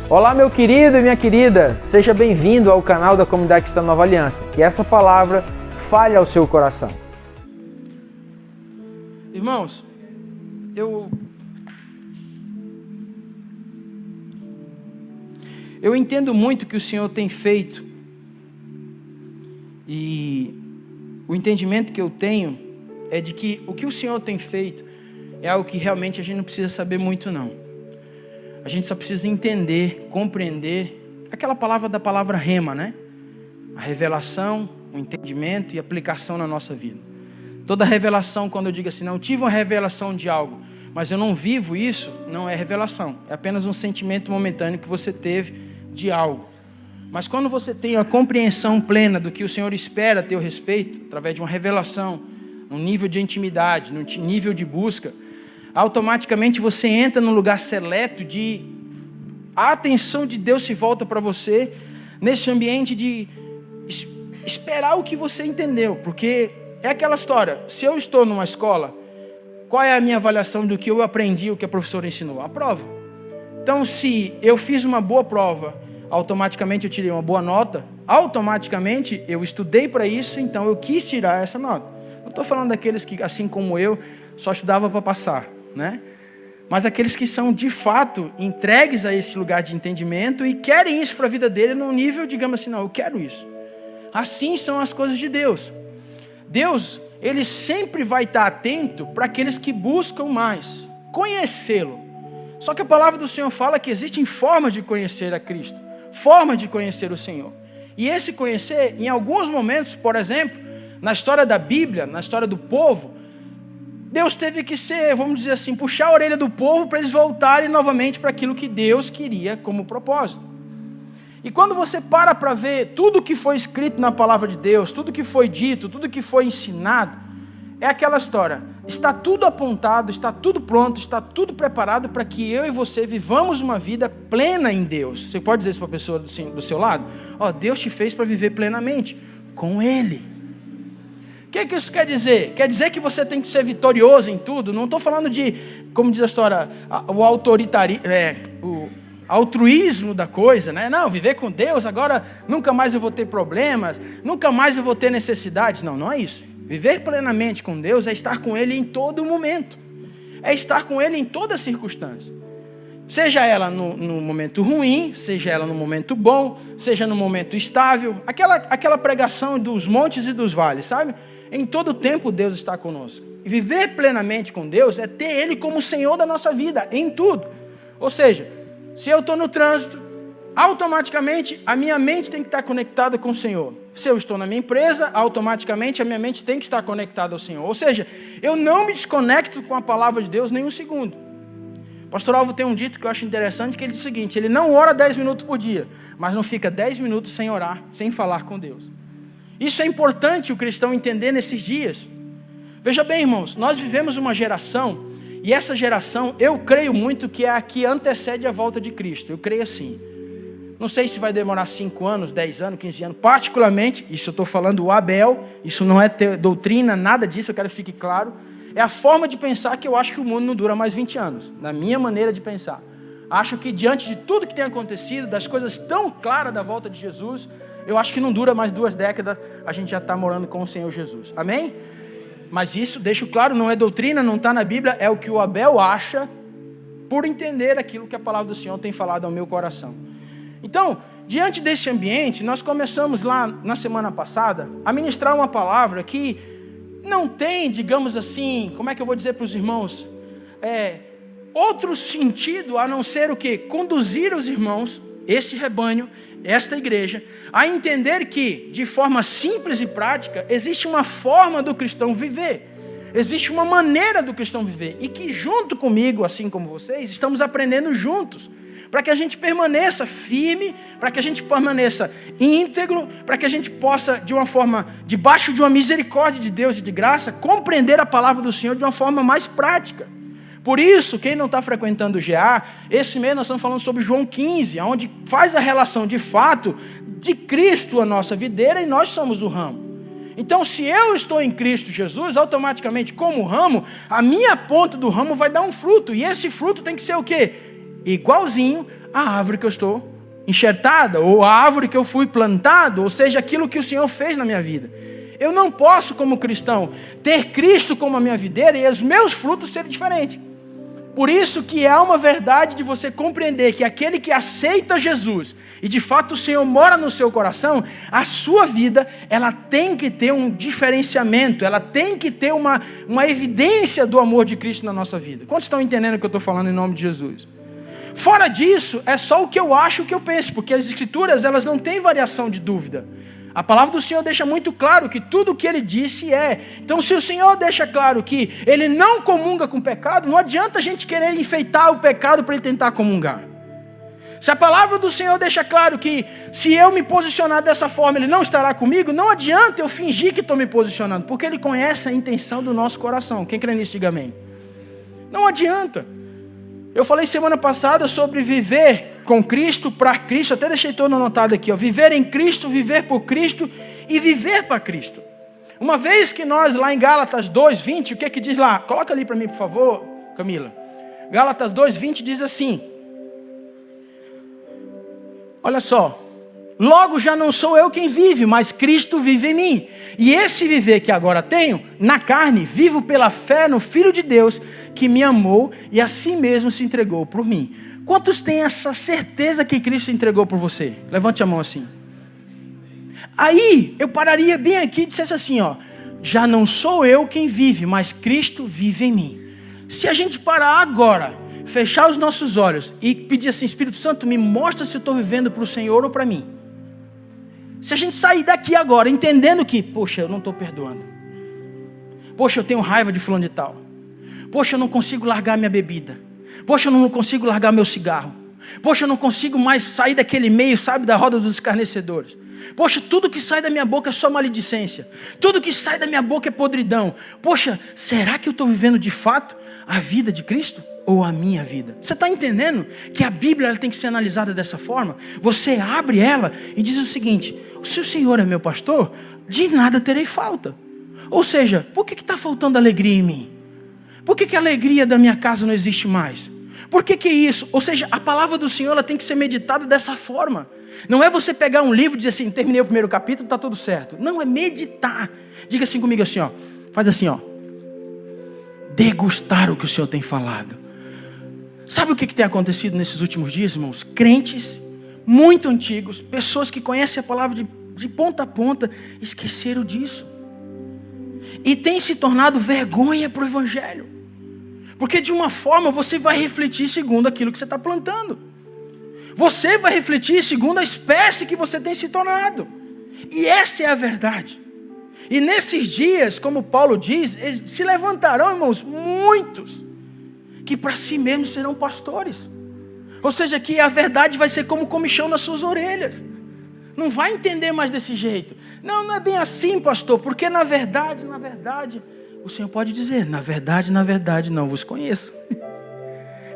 Olá, meu querido e minha querida, seja bem-vindo ao canal da Comunidade Cristã Nova Aliança. Que essa palavra fale ao seu coração. Irmãos, eu entendo muito o que o Senhor tem feito e o entendimento que eu tenho é de que o que o Senhor tem feito é algo que realmente a gente não precisa saber muito não. A gente só precisa entender, compreender aquela palavra da palavra rema, né? A revelação, o entendimento e aplicação na nossa vida. Toda revelação, quando eu digo assim, não tive uma revelação de algo, mas eu não vivo isso, não é revelação. É apenas um sentimento momentâneo que você teve de algo. Mas quando você tem a compreensão plena do que o Senhor espera a teu respeito, através de uma revelação, num nível de intimidade, num nível de busca, automaticamente você entra num lugar seleto de a atenção de Deus se volta para você, nesse ambiente de esperar o que você entendeu, porque é aquela história, se eu estou numa escola, qual é a minha avaliação do que eu aprendi, o que a professora ensinou? A prova. Então, se eu fiz uma boa prova, automaticamente eu tirei uma boa nota, automaticamente eu estudei para isso, então eu quis tirar essa nota. Não estou falando daqueles que, assim como eu, só estudava para passar, né? Mas aqueles que são de fato entregues a esse lugar de entendimento e querem isso para a vida dele num nível, digamos assim, não, eu quero isso. Assim são as coisas de Deus. Deus, ele sempre vai estar atento para aqueles que buscam mais conhecê-lo. Só que a palavra do Senhor fala que existem formas de conhecer a Cristo, formas de conhecer o Senhor. E esse conhecer, em alguns momentos, por exemplo, na história da Bíblia, na história do povo, Deus teve que ser, vamos dizer assim, puxar a orelha do povo para eles voltarem novamente para aquilo que Deus queria como propósito. E quando você para ver tudo que foi escrito na palavra de Deus, tudo que foi dito, tudo que foi ensinado, é aquela história, está tudo apontado, está tudo pronto, está tudo preparado para que eu e você vivamos uma vida plena em Deus. Você pode dizer isso para a pessoa do seu lado? Deus te fez para viver plenamente com Ele. O que isso quer dizer? Quer dizer que você tem que ser vitorioso em tudo? Não estou falando de, como diz a história, o altruísmo da coisa, né? Não, viver com Deus, agora nunca mais eu vou ter problemas, nunca mais eu vou ter necessidades. Não, não é isso. Viver plenamente com Deus é estar com Ele em todo momento. É estar com Ele em toda circunstância. Seja ela no momento ruim, seja ela no momento bom, seja no momento estável. Aquela pregação dos montes e dos vales, sabe? Em todo tempo Deus está conosco. E viver plenamente com Deus é ter Ele como Senhor da nossa vida, em tudo. Ou seja, se eu estou no trânsito, automaticamente a minha mente tem que estar conectada com o Senhor. Se eu estou na minha empresa, automaticamente a minha mente tem que estar conectada ao Senhor. Ou seja, eu não me desconecto com a palavra de Deus nem um segundo. O pastor Alvo tem um dito que eu acho interessante, que ele diz o seguinte, ele não ora 10 minutos por dia, mas não fica 10 minutos sem orar, sem falar com Deus. Isso é importante o cristão entender nesses dias. Veja bem, irmãos, nós vivemos uma geração, e essa geração, eu creio muito que é a que antecede a volta de Cristo. Eu creio assim. Não sei se vai demorar 5 anos, 10 anos, 15 anos. Particularmente, isso eu estou falando o Abel, isso não é doutrina, nada disso, eu quero que fique claro. É a forma de pensar que eu acho que o mundo não dura mais 20 anos. Na minha maneira de pensar. Acho que diante de tudo que tem acontecido, das coisas tão claras da volta de Jesus, eu acho que não dura mais 2 décadas, a gente já está morando com o Senhor Jesus. Amém? Mas isso, deixo claro, não é doutrina, não está na Bíblia, é o que o Abel acha, por entender aquilo que a palavra do Senhor tem falado ao meu coração. Então, diante desse ambiente, nós começamos lá na semana passada a ministrar uma palavra que não tem, digamos assim, como é que eu vou dizer para os irmãos, outro sentido a não ser o quê? Conduzir os irmãos, este rebanho, esta igreja, a entender que, de forma simples e prática, existe uma forma do cristão viver. Existe uma maneira do cristão viver. E que junto comigo, assim como vocês, estamos aprendendo juntos. Para que a gente permaneça firme, para que a gente permaneça íntegro, para que a gente possa, de uma forma, debaixo de uma misericórdia de Deus e de graça, compreender a palavra do Senhor de uma forma mais prática. Por isso, quem não está frequentando o GA, esse mês nós estamos falando sobre João 15, onde faz a relação de fato de Cristo a nossa videira e nós somos o ramo. Então, se eu estou em Cristo Jesus, automaticamente, como ramo, a minha ponta do ramo vai dar um fruto. E esse fruto tem que ser o quê? Igualzinho a árvore que eu estou enxertada, ou a árvore que eu fui plantado, ou seja, aquilo que o Senhor fez na minha vida. Eu não posso, como cristão, ter Cristo como a minha videira e os meus frutos serem diferentes. Por isso que é uma verdade de você compreender que aquele que aceita Jesus, e de fato o Senhor mora no seu coração, a sua vida, ela tem que ter um diferenciamento, ela tem que ter uma evidência do amor de Cristo na nossa vida. Quantos estão entendendo o que eu estou falando em nome de Jesus? Fora disso, é só o que eu acho, o que eu penso, porque as Escrituras, elas não têm variação de dúvida. A palavra do Senhor deixa muito claro que tudo o que Ele disse é. Então, se o Senhor deixa claro que Ele não comunga com o pecado, não adianta a gente querer enfeitar o pecado para Ele tentar comungar. Se a palavra do Senhor deixa claro que se eu me posicionar dessa forma, Ele não estará comigo, não adianta eu fingir que estou me posicionando, porque Ele conhece a intenção do nosso coração. Quem crê nisso, diga amém. Não adianta. Eu falei semana passada sobre viver com Cristo, para Cristo, até deixei todo anotado aqui, ó, viver em Cristo, viver por Cristo e viver para Cristo. Uma vez que nós, lá em Gálatas 2:20, o que é que diz lá? Coloca ali para mim, por favor, Camila. Gálatas 2:20 diz assim, olha só, logo já não sou eu quem vive, mas Cristo vive em mim. E esse viver que agora tenho, na carne, vivo pela fé no Filho de Deus, que me amou e a si mesmo se entregou por mim. Quantos têm essa certeza que Cristo se entregou por você? Levante a mão assim. Aí, eu pararia bem aqui e dissesse assim, ó, já não sou eu quem vive, mas Cristo vive em mim. Se a gente parar agora, fechar os nossos olhos e pedir assim, Espírito Santo, me mostra se eu estou vivendo para o Senhor ou para mim. Se a gente sair daqui agora, entendendo que, poxa, eu não estou perdoando. Poxa, eu tenho raiva de fulano de tal. Poxa, eu não consigo largar minha bebida. Poxa, eu não consigo largar meu cigarro. Poxa, eu não consigo mais sair daquele meio, sabe, da roda dos escarnecedores. Poxa, tudo que sai da minha boca é só maledicência. Tudo que sai da minha boca é podridão. Poxa, será que eu estou vivendo de fato a vida de Cristo? Ou a minha vida? Você está entendendo que a Bíblia ela tem que ser analisada dessa forma? Você abre ela e diz o seguinte, se o Senhor é meu pastor, de nada terei falta. Ou seja, por que está faltando alegria em mim? Por que a alegria da minha casa não existe mais? Por que isso? Ou seja, a palavra do Senhor ela tem que ser meditada dessa forma. Não é você pegar um livro e dizer assim, terminei o primeiro capítulo, está tudo certo. Não, é meditar. Diga assim comigo assim, ó. Faz assim, ó. Degustar o que o Senhor tem falado. Sabe o que tem acontecido nesses últimos dias, irmãos? Crentes muito antigos, pessoas que conhecem a palavra de ponta a ponta, esqueceram disso. E tem se tornado vergonha para o Evangelho. Porque de uma forma você vai refletir segundo aquilo que você está plantando. Você vai refletir segundo a espécie que você tem se tornado. E essa é a verdade. E nesses dias, como Paulo diz, se levantarão, irmãos, muitos, que para si mesmos serão pastores. Ou seja, que a verdade vai ser como comichão nas suas orelhas. Não vai entender mais desse jeito. Não é bem assim, pastor, porque na verdade, o Senhor pode dizer, na verdade, não vos conheço.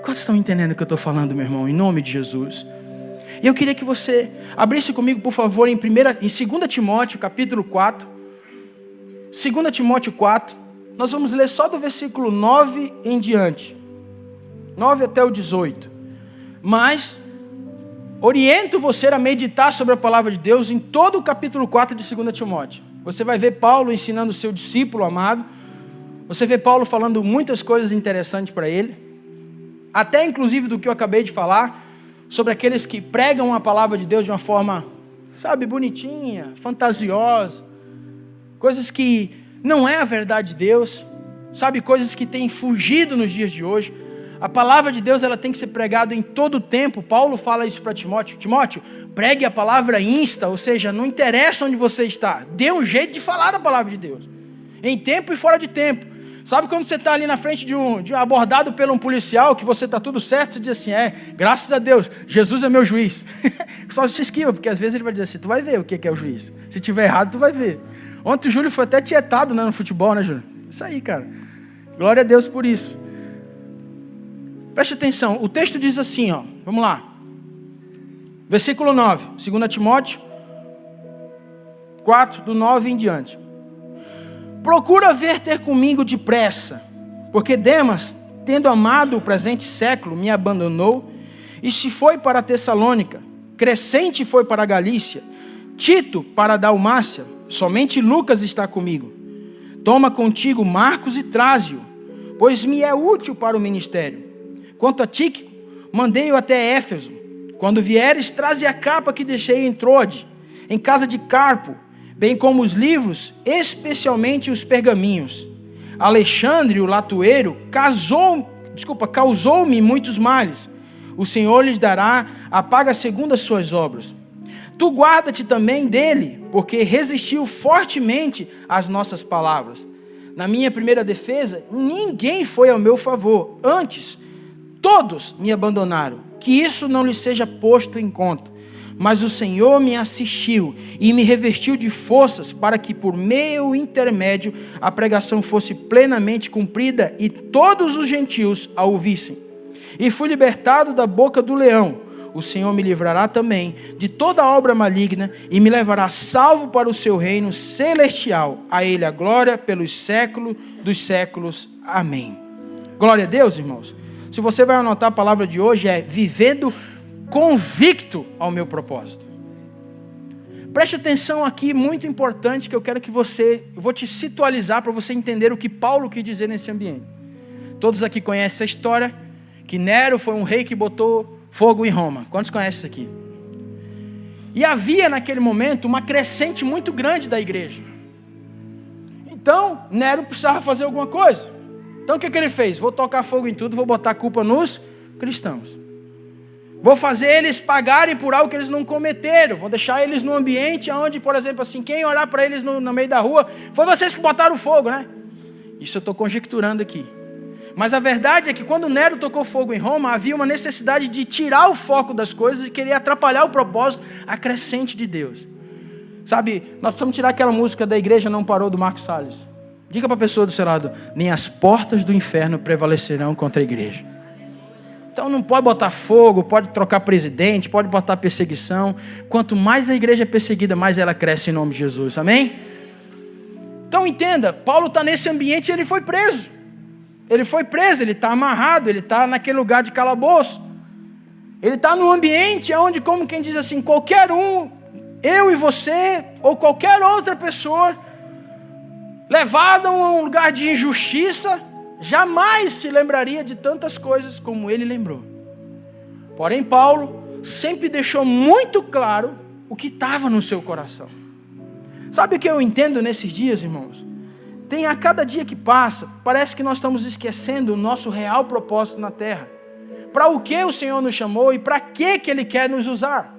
Quantos estão entendendo o que eu estou falando, meu irmão? Em nome de Jesus. E eu queria que você abrisse comigo, por favor, em 2 Timóteo, capítulo 4. 2 Timóteo 4. Nós vamos ler só do versículo 9 em diante. 9 até o 18. Mas oriento você a meditar sobre a palavra de Deus em todo o capítulo 4 de 2 Timóteo. Você vai ver Paulo ensinando o seu discípulo amado. Você vê Paulo falando muitas coisas interessantes para ele. Até inclusive do que eu acabei de falar, sobre aqueles que pregam a palavra de Deus de uma forma, sabe, bonitinha, fantasiosa. Coisas que não é a verdade de Deus. Sabe, coisas que têm fugido nos dias de hoje. A palavra de Deus ela tem que ser pregada em todo o tempo. Paulo fala isso para Timóteo. Timóteo, pregue a palavra insta, ou seja, não interessa onde você está. Dê um jeito de falar da palavra de Deus. Em tempo e fora de tempo. Sabe quando você está ali na frente de um abordado por um policial, que você está tudo certo, você diz assim, graças a Deus, Jesus é meu juiz. Só se esquiva, porque às vezes ele vai dizer assim, tu vai ver o que é o juiz. Se tiver errado, tu vai ver. Ontem o Júlio foi até tietado, né, no futebol, né, Júlio? Isso aí, cara. Glória a Deus por isso. Preste atenção, o texto diz assim, ó, vamos lá. Versículo 9, 2 Timóteo 4, do 9 em diante. Procura vir ter comigo depressa, porque Demas, tendo amado o presente século, me abandonou e se foi para Tessalônica, Crescente foi para a Galícia, Tito para a Dalmácia, somente Lucas está comigo. Toma contigo Marcos e traze-o, pois me é útil para o ministério. Quanto a Tíquico, mandei-o até Éfeso. Quando vieres, traze a capa que deixei em Trode, em casa de Carpo, bem como os livros, especialmente os pergaminhos. Alexandre, o latoeiro, causou-me muitos males. O Senhor lhes dará a paga segundo as suas obras. Tu guarda-te também dele, porque resistiu fortemente às nossas palavras. Na minha primeira defesa, ninguém foi ao meu favor. Antes, todos me abandonaram. Que isso não lhes seja posto em conta. Mas o Senhor me assistiu e me revestiu de forças para que por meu intermédio a pregação fosse plenamente cumprida e todos os gentios a ouvissem. E fui libertado da boca do leão. O Senhor me livrará também de toda obra maligna e me levará salvo para o seu reino celestial. A ele a glória pelos séculos dos séculos. Amém. Glória a Deus, irmãos. Se você vai anotar a palavra de hoje é vivendo convicto ao meu propósito. Preste atenção aqui, muito importante, que eu quero que eu vou te situalizar para você entender o que Paulo quis dizer nesse ambiente. Todos aqui conhecem essa história, que Nero foi um rei que botou fogo em Roma. Quantos conhecem isso aqui? E havia naquele momento uma crescente muito grande da igreja. Então, Nero precisava fazer alguma coisa. Então o que ele fez? Vou tocar fogo em tudo, vou botar a culpa nos cristãos. Vou fazer eles pagarem por algo que eles não cometeram. Vou deixar eles num ambiente onde, por exemplo, assim, quem olhar para eles no meio da rua, foi vocês que botaram fogo, né? Isso eu estou conjecturando aqui. Mas a verdade é que quando Nero tocou fogo em Roma, havia uma necessidade de tirar o foco das coisas e querer atrapalhar o propósito, a crescente de Deus. Sabe, nós precisamos tirar aquela música da Igreja Não Parou, do Marcos Salles. Diga para a pessoa do seu lado, nem as portas do inferno prevalecerão contra a igreja. Então não pode botar fogo, pode trocar presidente, pode botar perseguição. Quanto mais a igreja é perseguida, mais ela cresce em nome de Jesus, amém? Então entenda, Paulo está nesse ambiente e ele foi preso. Ele foi preso, ele está amarrado, ele está naquele lugar de calabouço. Ele está num ambiente onde, como quem diz assim, qualquer um, eu e você, ou qualquer outra pessoa, levado a um lugar de injustiça, jamais se lembraria de tantas coisas como ele lembrou. Porém, Paulo sempre deixou muito claro o que estava no seu coração. Sabe o que eu entendo nesses dias, irmãos? Tem a cada dia que passa, parece que nós estamos esquecendo o nosso real propósito na terra. Para o que o Senhor nos chamou e para que Ele quer nos usar.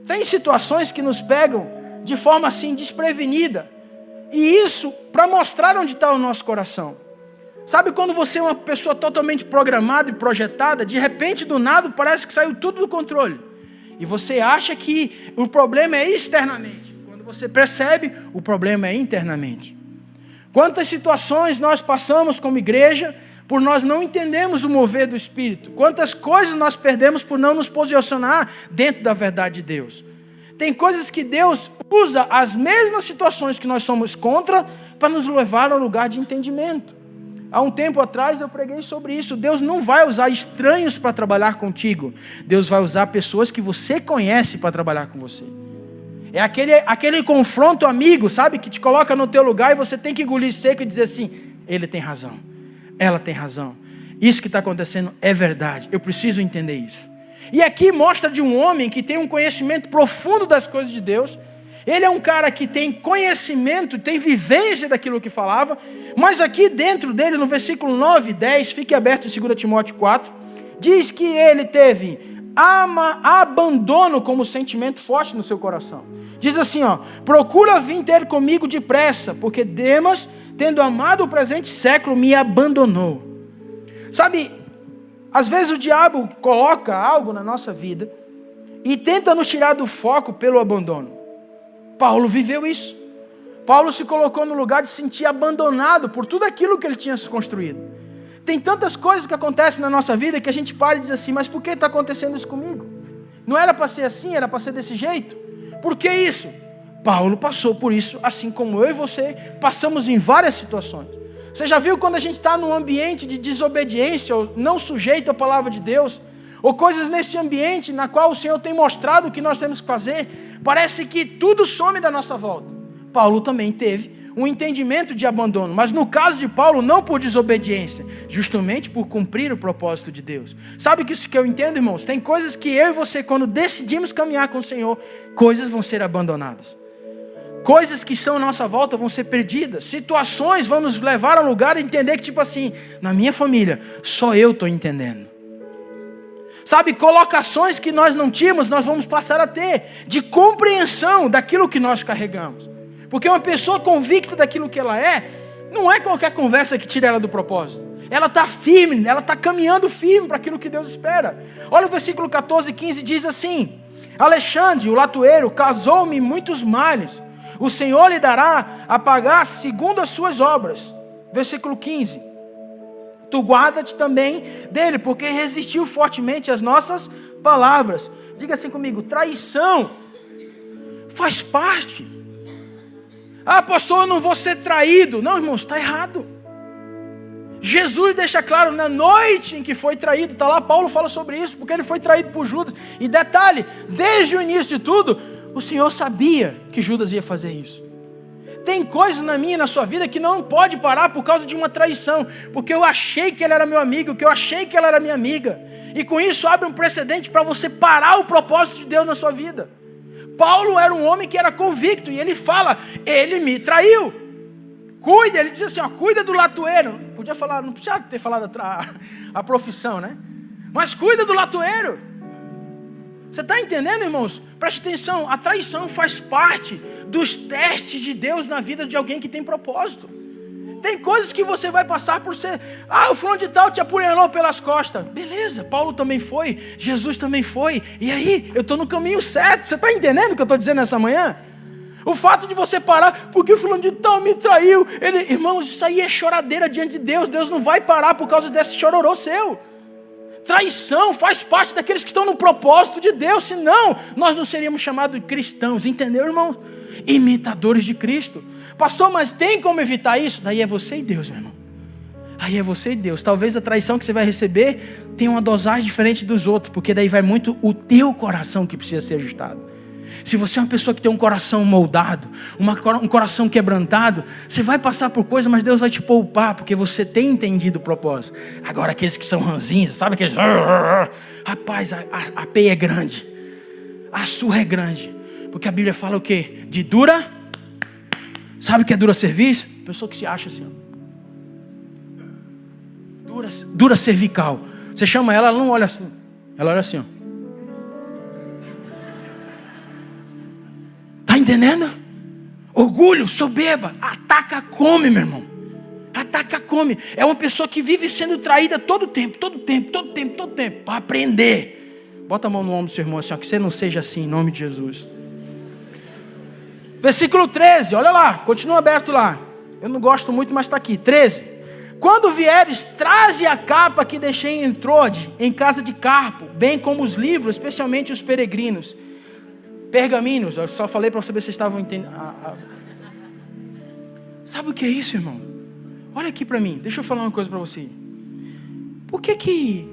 Tem situações que nos pegam de forma assim desprevenida. E isso para mostrar onde está o nosso coração. Sabe quando você é uma pessoa totalmente programada e projetada, de repente do nada parece que saiu tudo do controle. E você acha que o problema é externamente. Quando você percebe, o problema é internamente. Quantas situações nós passamos como igreja por nós não entendermos o mover do Espírito. Quantas coisas nós perdemos por não nos posicionar dentro da verdade de Deus. Tem coisas que Deus usa as mesmas situações que nós somos contra para nos levar a um lugar de entendimento. Há um tempo atrás eu preguei sobre isso. Deus não vai usar estranhos para trabalhar contigo. Deus vai usar pessoas que você conhece para trabalhar com você. É aquele confronto amigo, sabe? Que te coloca no teu lugar e você tem que engolir seco e dizer assim, ele tem razão, ela tem razão. Isso que está acontecendo é verdade. Eu preciso entender isso. E aqui mostra de um homem que tem um conhecimento profundo das coisas de Deus. Ele é um cara que tem conhecimento, tem vivência daquilo que falava. Mas aqui dentro dele, no versículo 9 e 10, fique aberto em 2 Timóteo 4, diz que ele teve abandono como sentimento forte no seu coração. Diz assim, procura vir ter comigo depressa, porque Demas, tendo amado o presente século, me abandonou. Sabe, às vezes o diabo coloca algo na nossa vida e tenta nos tirar do foco pelo abandono. Paulo viveu isso. Paulo se colocou no lugar de se sentir abandonado por tudo aquilo que ele tinha construído. Tem tantas coisas que acontecem na nossa vida que a gente para e diz assim, mas por que está acontecendo isso comigo? Não era para ser assim, era para ser desse jeito? Por que isso? Paulo passou por isso, assim como eu e você passamos em várias situações. Você já viu quando a gente está num ambiente de desobediência ou não sujeito à palavra de Deus? ou coisas nesse ambiente na qual o Senhor tem mostrado o que nós temos que fazer, parece que tudo some da nossa volta. Paulo também teve um entendimento de abandono, mas no caso de Paulo, não por desobediência, justamente por cumprir o propósito de Deus. Sabe que isso que eu entendo, irmãos? Tem coisas que eu e você, quando decidimos caminhar com o Senhor, coisas vão ser abandonadas. Coisas que estão à nossa volta vão ser perdidas. Situações vão nos levar a um lugar de entender que, tipo assim, na minha família, só eu estou entendendo. Sabe, colocações que nós não tínhamos, nós vamos passar a ter, de compreensão daquilo que nós carregamos. Porque uma pessoa convicta daquilo que ela é, não é qualquer conversa que tira ela do propósito. Ela está firme, ela está caminhando firme para aquilo que Deus espera. Olha o versículo 14 e 15, diz assim: Alexandre, o latoeiro, causou-me muitos males. O Senhor lhe dará a pagar segundo as suas obras. Versículo 15. Tu guarda-te também dele, porque resistiu fortemente às nossas palavras. Diga assim comigo: traição faz parte. Ah, pastor, eu não vou ser traído. Não, irmãos, está errado. Jesus deixa claro na noite em que foi traído. Está lá, Paulo fala sobre isso, porque ele foi traído por Judas. E detalhe, desde o início de tudo, o Senhor sabia que Judas ia fazer isso. Tem coisas na minha e na sua vida que não pode parar por causa de uma traição. Porque eu achei que ele era meu amigo, que eu achei que ela era minha amiga. E com isso abre um precedente para você parar o propósito de Deus na sua vida. Paulo era um homem que era convicto, e ele fala, ele me traiu. Cuida, ele diz assim, ó, cuida do latoeiro. Podia falar, não precisava ter falado a profissão, né? Mas cuida do latoeiro. Você está entendendo, irmãos? Preste atenção, a traição faz parte dos testes de Deus na vida de alguém que tem propósito. Tem coisas que você vai passar por ser... Ah, o fulano de tal te apunhalou pelas costas. Beleza, Paulo também foi, Jesus também foi. E aí, eu estou no caminho certo. Você está entendendo o que eu estou dizendo nessa manhã? O fato de você parar, porque o fulano de tal me traiu. Irmãos, isso aí é choradeira diante de Deus. Deus não vai parar por causa desse chororô seu. Traição faz parte daqueles que estão no propósito de Deus. Senão, nós não seríamos chamados de cristãos. Entendeu, irmãos? Imitadores de Cristo. Pastor, mas tem como evitar isso? Daí é você e Deus, meu irmão. Aí é você e Deus. Talvez a traição que você vai receber tenha uma dosagem diferente dos outros, porque daí vai muito o teu coração que precisa ser ajustado. Se você é uma pessoa que tem um coração moldado, um coração quebrantado, você vai passar por coisas, mas Deus vai te poupar, porque você tem entendido o propósito. Agora aqueles que são ranzinhos, sabe aqueles... Rapaz, a peia é grande, a surra é grande, porque a Bíblia fala o quê? De dura... Sabe o que é dura serviço? Pessoa que se acha assim, ó. Dura cervical. Você chama ela, ela não olha assim. Ela olha assim, ó. Tá entendendo? Orgulho, soberba, ataca, come, meu irmão. Ataca, come. É uma pessoa que vive sendo traída todo tempo. Para aprender. Bota a mão no ombro do seu irmão assim, ó, que você não seja assim, em nome de Jesus. Versículo 13, olha lá, continua aberto lá. Eu não gosto muito, mas está aqui. 13. Quando vieres, traze a capa que deixei em Trode, em casa de Carpo, bem como os livros, especialmente os peregrinos. Pergaminhos, eu só falei para saber se vocês estavam entendendo. Sabe o que é isso, irmão? Olha aqui para mim, deixa eu falar uma coisa para você. Por que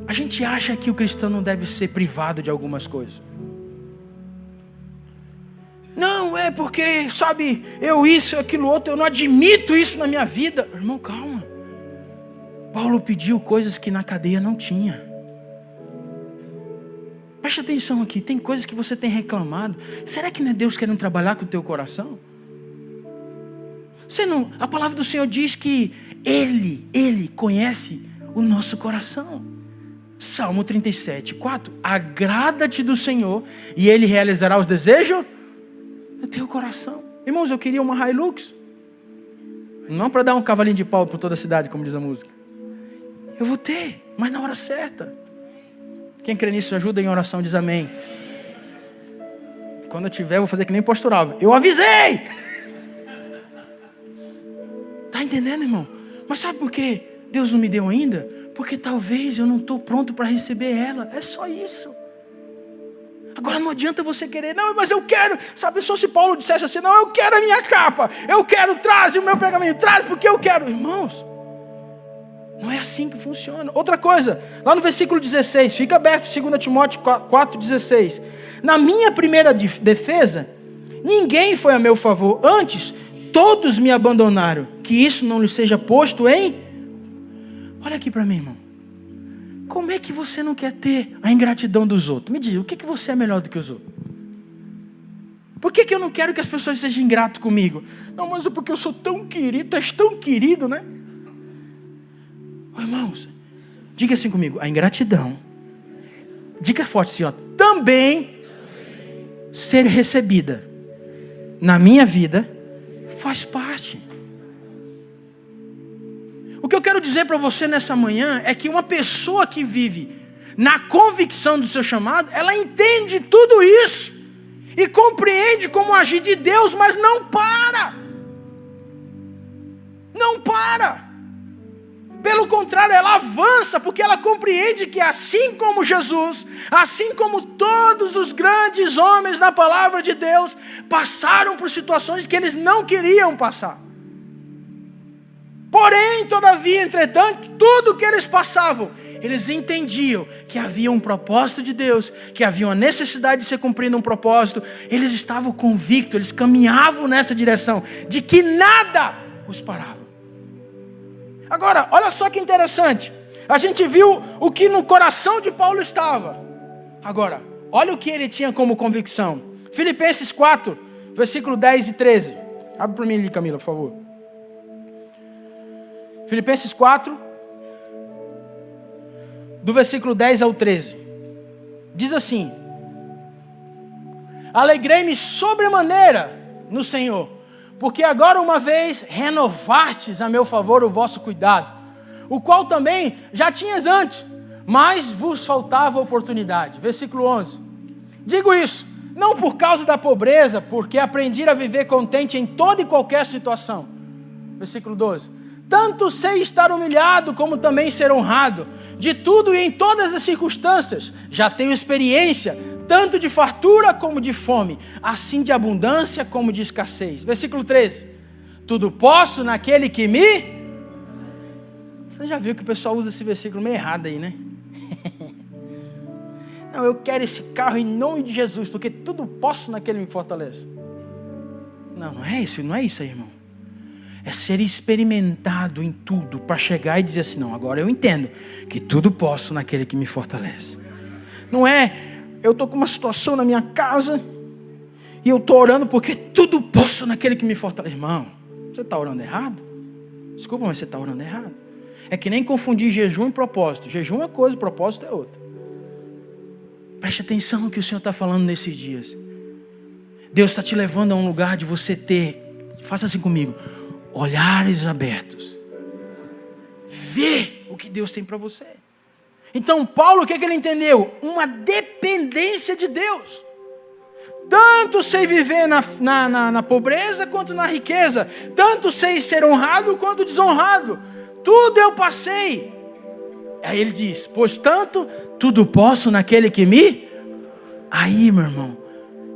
a gente acha que o cristão não deve ser privado de algumas coisas? Não, é porque, sabe, aquilo outro, eu não admito isso na minha vida. Irmão, calma. Paulo pediu coisas que na cadeia não tinha. Preste atenção aqui, tem coisas que você tem reclamado. Será que não é Deus querendo trabalhar com o teu coração? A palavra do Senhor diz que Ele conhece o nosso coração. Salmo 37, 4. Agrada-te do Senhor e Ele realizará os desejos no teu coração. Irmãos, eu queria uma Hilux. Não para dar um cavalinho de pau por toda a cidade, como diz a música. Eu vou ter, mas na hora certa. Quem crê nisso, ajuda em oração, diz amém. Quando eu tiver, eu vou fazer que nem postural. Eu avisei! Tá entendendo, irmão? Mas sabe por que Deus não me deu ainda? Porque talvez eu não estou pronto para receber ela. É só isso. Agora não adianta você querer, não, mas eu quero. Sabe, só se Paulo dissesse assim, não, eu quero a minha capa, eu quero, traz o meu pergaminho, traz porque eu quero. Irmãos, Não é assim que funciona. Outra coisa, lá no versículo 16, fica aberto 2 Timóteo 4,16. Na minha primeira defesa, ninguém foi a meu favor, antes todos me abandonaram, que isso não lhe seja posto em... Olha aqui para mim, irmão. Como é que você não quer ter a ingratidão dos outros? Me diga, o que você é melhor do que os outros? Por que eu não quero que as pessoas sejam ingratas comigo? Não, mas é porque eu sou tão querido, tu és tão querido, né? Oh, irmãos, diga assim comigo, a ingratidão, diga forte assim, ó, também ser recebida na minha vida faz parte. O que eu quero dizer para você nessa manhã é que uma pessoa que vive na convicção do seu chamado, ela entende tudo isso e compreende como agir de Deus, mas não para. Não para. Pelo contrário, ela avança, porque ela compreende que assim como Jesus, assim como todos os grandes homens da palavra de Deus, passaram por situações que eles não queriam passar. Porém, todavia, entretanto, tudo que eles passavam, eles entendiam que havia um propósito de Deus, que havia uma necessidade de ser cumprido um propósito. Eles estavam convictos, eles caminhavam nessa direção, de que nada os parava. Agora, olha só que interessante. A gente viu o que no coração de Paulo estava. Agora, olha o que ele tinha como convicção. Filipenses 4, versículo 10 e 13. Abre para mim ali, Camila, por favor. Filipenses 4, do versículo 10 ao 13. Diz assim: alegrei-me sobremaneira no Senhor, porque agora uma vez renovastes a meu favor o vosso cuidado, o qual também já tinhas antes, mas vos faltava oportunidade. Versículo 11. Digo isso, não por causa da pobreza, porque aprendi a viver contente em toda e qualquer situação. Versículo 12. Tanto sei estar humilhado, como também ser honrado, de tudo e em todas as circunstâncias. Já tenho experiência, tanto de fartura como de fome, assim de abundância como de escassez. Versículo 13. Tudo posso naquele que me... Você já viu que o pessoal usa esse versículo meio errado aí, né? Não, eu quero esse carro em nome de Jesus, porque tudo posso naquele que me fortalece. Não, não é isso aí, irmão. É ser experimentado em tudo, para chegar e dizer assim, não, agora eu entendo que tudo posso naquele que me fortalece. Não é, eu estou com uma situação na minha casa, e eu estou orando porque tudo posso naquele que me fortalece. Irmão, você está orando errado? Desculpa, mas você está orando errado. É que nem confundir jejum e propósito. Jejum é coisa, propósito é outra. Preste atenção no que o Senhor está falando nesses dias. Deus está te levando a um lugar de você ter, faça assim comigo, olhares abertos. Vê o que Deus tem para você. Então Paulo, o que ele entendeu? Uma dependência de Deus. Tanto sei viver na pobreza quanto na riqueza. Tanto sei ser honrado quanto desonrado. Tudo eu passei. Aí ele diz, pois tanto, tudo posso naquele que me... Aí, meu irmão,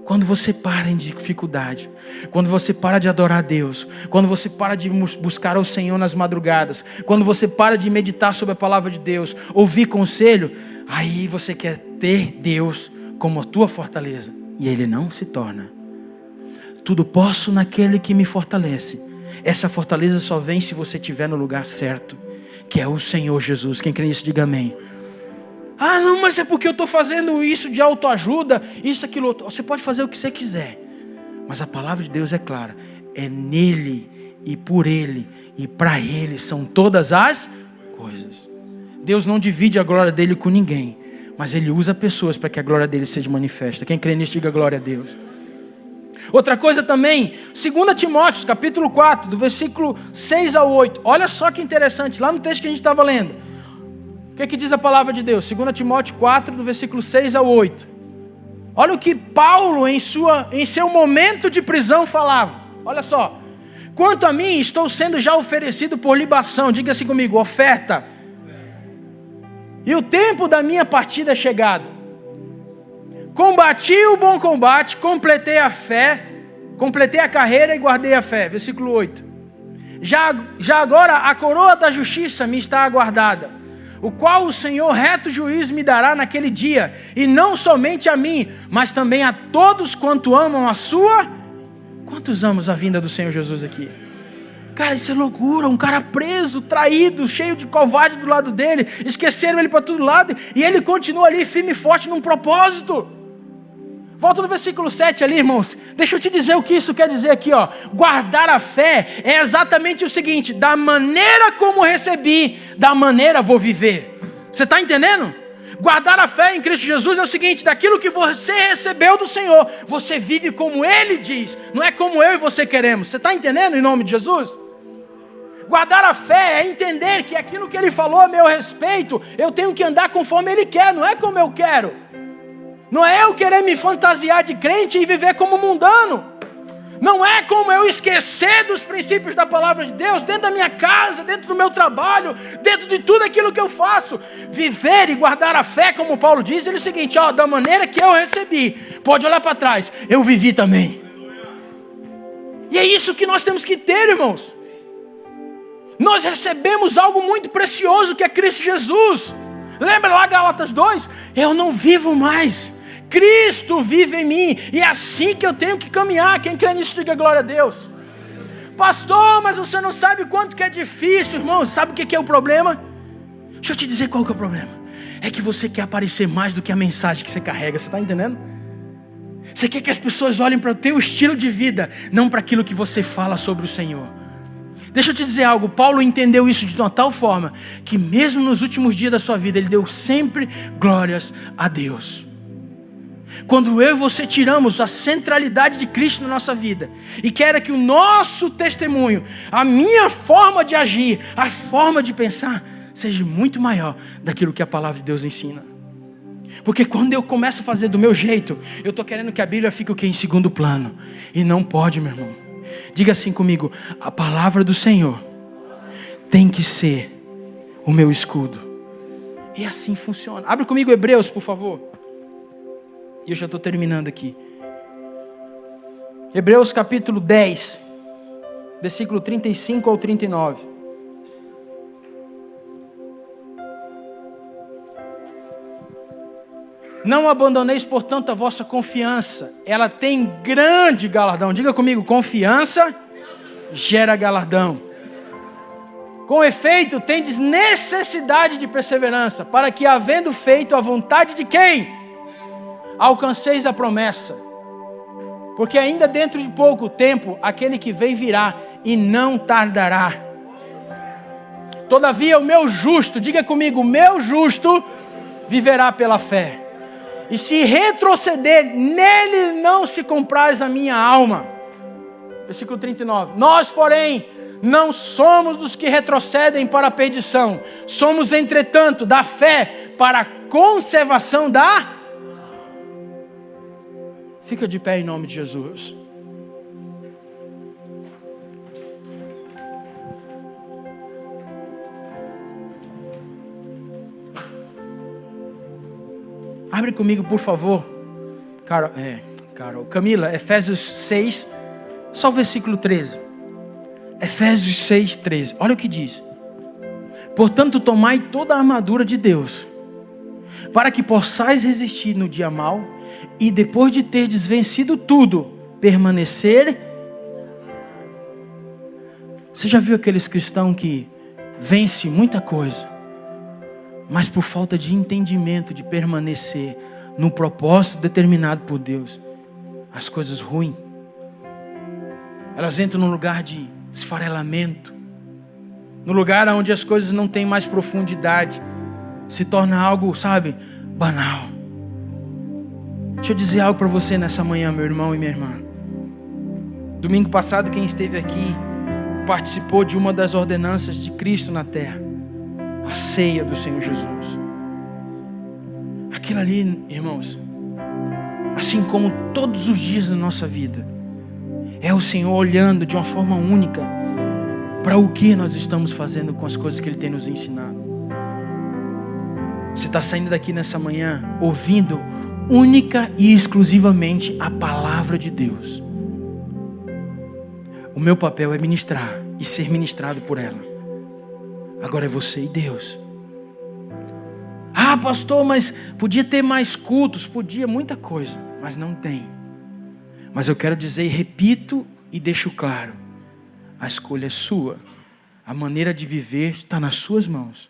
quando você para em dificuldade, quando você para de adorar a Deus, quando você para de buscar ao Senhor nas madrugadas, quando você para de meditar sobre a palavra de Deus, ouvir conselho, aí você quer ter Deus como a tua fortaleza. E Ele não se torna. Tudo posso naquele que me fortalece. Essa fortaleza só vem se você estiver no lugar certo, que é o Senhor Jesus. Quem crê nisso, diga amém. Ah, não, mas é porque eu estou fazendo isso de autoajuda, isso, aquilo, outro. Você pode fazer o que você quiser, mas a palavra de Deus é clara. É nele, e por ele, e para ele são todas as coisas. Deus não divide a glória dele com ninguém, mas Ele usa pessoas para que a glória dele seja manifesta. Quem crê nisso, diga glória a Deus. Outra coisa também, 2 Timóteo, capítulo 4, do versículo 6 ao 8. Olha só que interessante, lá no texto que a gente estava lendo. O que diz a palavra de Deus? 2 Timóteo 4, do versículo 6 ao 8. Olha o que Paulo, em seu momento de prisão, falava. Olha só. Quanto a mim, estou sendo já oferecido por libação. Diga assim comigo, oferta. E o tempo da minha partida é chegado. Combati o bom combate, completei a carreira e guardei a fé. Versículo 8. Já agora a coroa da justiça me está aguardada, o qual o Senhor reto juiz me dará naquele dia, e não somente a mim, mas também a todos quanto amam a sua... Quantos amam a vinda do Senhor Jesus aqui? Cara, isso é loucura, um cara preso, traído, cheio de covarde do lado dele, esqueceram ele para todo lado, e ele continua ali firme e forte num propósito. Volta no versículo 7 ali, irmãos. Deixa eu te dizer o que isso quer dizer aqui, ó. Guardar a fé é exatamente o seguinte: da maneira como recebi, da maneira vou viver. Você está entendendo? Guardar a fé em Cristo Jesus é o seguinte: daquilo que você recebeu do Senhor, você vive como Ele diz, não é como eu e você queremos. Você está entendendo, em nome de Jesus? Guardar a fé é entender que aquilo que Ele falou a meu respeito, eu tenho que andar conforme Ele quer, não é como eu quero. Não é eu querer me fantasiar de crente e viver como mundano. Não é como eu esquecer dos princípios da palavra de Deus dentro da minha casa, dentro do meu trabalho, dentro de tudo aquilo que eu faço. Viver e guardar a fé, como Paulo diz, ele é o seguinte, ó, da maneira que eu recebi, pode olhar para trás, eu vivi também. E é isso que nós temos que ter, irmãos. Nós recebemos algo muito precioso que é Cristo Jesus. Lembra lá Gálatas 2? Eu não vivo mais, Cristo vive em mim, e é assim que eu tenho que caminhar. Quem crê nisso, diga glória a Deus. Pastor, mas você não sabe quanto que é difícil, irmão. Sabe o que é o problema? Deixa eu te dizer qual que é o problema. É que você quer aparecer mais do que a mensagem que você carrega, você está entendendo? Você quer que as pessoas olhem para o teu estilo de vida, não para aquilo que você fala sobre o Senhor. Deixa eu te dizer algo, Paulo entendeu isso de uma tal forma, que mesmo nos últimos dias da sua vida, ele deu sempre glórias a Deus. Quando eu e você tiramos a centralidade de Cristo na nossa vida e quer que o nosso testemunho, a minha forma de agir, a forma de pensar, seja muito maior daquilo que a palavra de Deus ensina. Porque quando eu começo a fazer do meu jeito, eu estou querendo que a Bíblia fique o quê? Em segundo plano. E não pode, meu irmão. Diga assim comigo, a palavra do Senhor tem que ser o meu escudo. E assim funciona. Abre comigo Hebreus, por favor. E eu já estou terminando aqui. Hebreus capítulo 10, versículo 35 ao 39. Não abandoneis, portanto, a vossa confiança. Ela tem grande galardão. Diga comigo, confiança gera galardão. Com efeito, tendes necessidade de perseverança, para que, havendo feito a vontade de quem? Alcanceis a promessa. Porque ainda dentro de pouco tempo, aquele que vem virá e não tardará. Todavia o meu justo, diga comigo, o meu justo viverá pela fé. E se retroceder, nele não se compraz a minha alma. Versículo 39. Nós, porém, não somos dos que retrocedem para a perdição. Somos, entretanto, da fé para a conservação da... Fica de pé em nome de Jesus. Abre comigo, por favor. Camila, Efésios 6, só o versículo 13. Efésios 6, 13. Olha o que diz. Portanto, tomai toda a armadura de Deus, para que possais resistir no dia mau, e depois de terdes vencido tudo, permanecer. Você já viu aqueles cristãos que vencem muita coisa, mas por falta de entendimento, de permanecer no propósito determinado por Deus, as coisas ruins, elas entram num lugar de esfarelamento, no lugar onde as coisas não têm mais profundidade, se torna algo, sabe, banal. Deixa eu dizer algo para você nessa manhã, meu irmão e minha irmã. Domingo passado, quem esteve aqui participou de uma das ordenanças de Cristo na terra, a ceia do Senhor Jesus. Aquilo ali, irmãos, assim como todos os dias da nossa vida, é o Senhor olhando de uma forma única para o que nós estamos fazendo com as coisas que Ele tem nos ensinado. Você está saindo daqui nessa manhã ouvindo única e exclusivamente a palavra de Deus. O meu papel é ministrar e ser ministrado por ela. Agora é você e Deus. Ah, pastor, mas podia ter mais cultos, podia, muita coisa, mas não tem. Mas eu quero dizer e repito e deixo claro, a escolha é sua, a maneira de viver está nas suas mãos.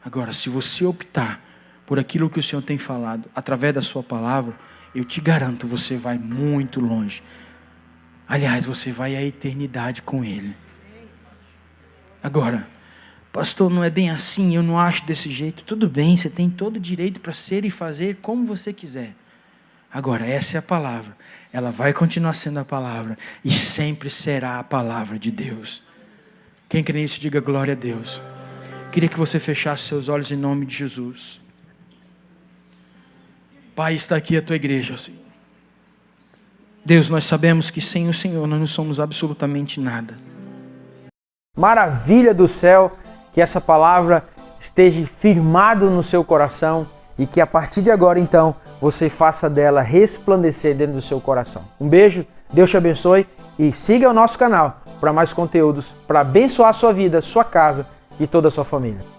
Agora, se você optar por aquilo que o Senhor tem falado, através da sua palavra, eu te garanto, você vai muito longe. Aliás, você vai à eternidade com Ele. Agora, pastor, não é bem assim, eu não acho desse jeito. Tudo bem, você tem todo o direito para ser e fazer como você quiser. Agora, essa é a palavra. Ela vai continuar sendo a palavra e sempre será a palavra de Deus. Quem crê nisso, diga glória a Deus. Queria que você fechasse seus olhos em nome de Jesus. Pai, está aqui a tua igreja, Senhor. Deus, nós sabemos que sem o Senhor nós não somos absolutamente nada. Maravilha do céu, que essa palavra esteja firmado no seu coração e que a partir de agora, então, você faça dela resplandecer dentro do seu coração. Um beijo, Deus te abençoe e siga o nosso canal para mais conteúdos para abençoar a sua vida, sua casa e toda a sua família.